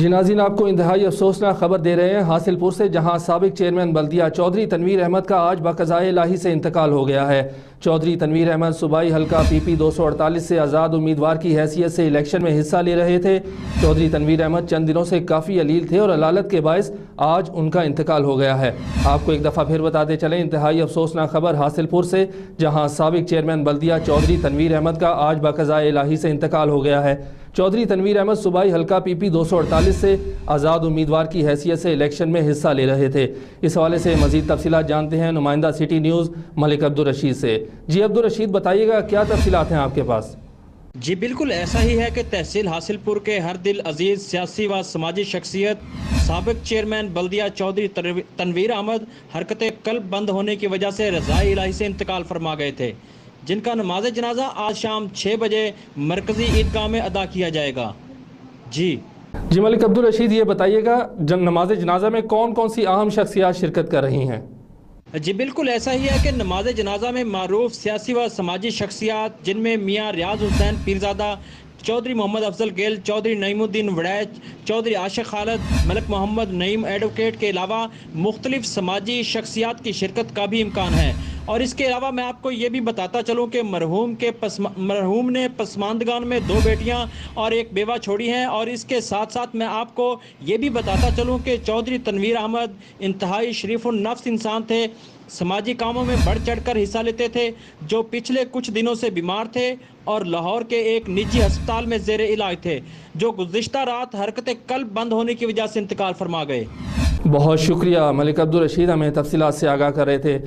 جی ناظرین، آپ کو انتہائی افسوسناک خبر دے رہے ہیں حاصل پور سے، جہاں سابق چیئرمین بلدیہ چودھری تنویر احمد کا آج بقضائے الہی سے انتقال ہو گیا ہے۔ چودھری تنویر احمد صوبائی حلقہ PP 248 سے آزاد امیدوار کی حیثیت سے الیکشن میں حصہ لے رہے تھے۔ چودھری تنویر احمد چند دنوں سے کافی علیل تھے اور علالت کے باعث آج ان کا انتقال ہو گیا ہے۔ آپ کو ایک دفعہ پھر بتاتے چلیں، انتہائی افسوسناک خبر حاصل پور سے، جہاں سابق چیئرمین بلدیہ چودھری تنویر احمد کا آج بقضائے الہی سے انتقال ہو گیا ہے۔ چودھری تنویر احمد صوبائی حلقہ PP 248 سے آزاد امیدوار کی حیثیت سے الیکشن میں حصہ لے رہے تھے۔ اس حوالے سے مزید تفصیلات جانتے ہیں نمائندہ سٹی نیوز ملک عبدالرشید سے۔ جی عبدالرشید، بتائیے گا کیا تفصیلات ہیں آپ کے پاس؟ جی بالکل ایسا ہی ہے کہ تحصیل حاصل پور کے ہر دل عزیز سیاسی و سماجی شخصیت سابق چیئرمین بلدیہ چودھری تنویر احمد حرکت قلب بند ہونے کی وجہ سے رضائے الہی سے انتقال فرما گئے تھے، جن کا نماز جنازہ آج شام 6 بجے مرکزی عیدگاہ میں ادا کیا جائے گا۔ جی ملک عبدالرشید، یہ بتائیے گا نماز جنازہ میں کون کون سی اہم شخصیات شرکت کر رہی ہیں؟ جی بالکل ایسا ہی ہے کہ نماز جنازہ میں معروف سیاسی و سماجی شخصیات، جن میں میاں ریاض حسین پیرزادہ، چودھری محمد افضل گیل، چودھری نعیم الدین وڑیچ، چودھری عاشق خالد، ملک محمد نعیم ایڈوکیٹ کے علاوہ مختلف سماجی شخصیات کی شرکت کا بھی امکان ہے۔ اور اس کے علاوہ میں آپ کو یہ بھی بتاتا چلوں کہ مرحوم نے پسماندگان میں 2 بیٹیاں اور 1 بیوہ چھوڑی ہیں، اور اس کے ساتھ ساتھ میں آپ کو یہ بھی بتاتا چلوں کہ چودھری تنویر احمد انتہائی شریف النفس انسان تھے، سماجی کاموں میں بڑھ چڑھ کر حصہ لیتے تھے، جو پچھلے کچھ دنوں سے بیمار تھے اور لاہور کے ایک نجی ہسپتال میں زیر علاج تھے، جو گزشتہ رات حرکت قلب بند ہونے کی وجہ سے انتقال فرما گئے۔ بہت شکریہ ملک عبدالرشید، ہمیں تفصیلات سے آگاہ کر رہے تھے۔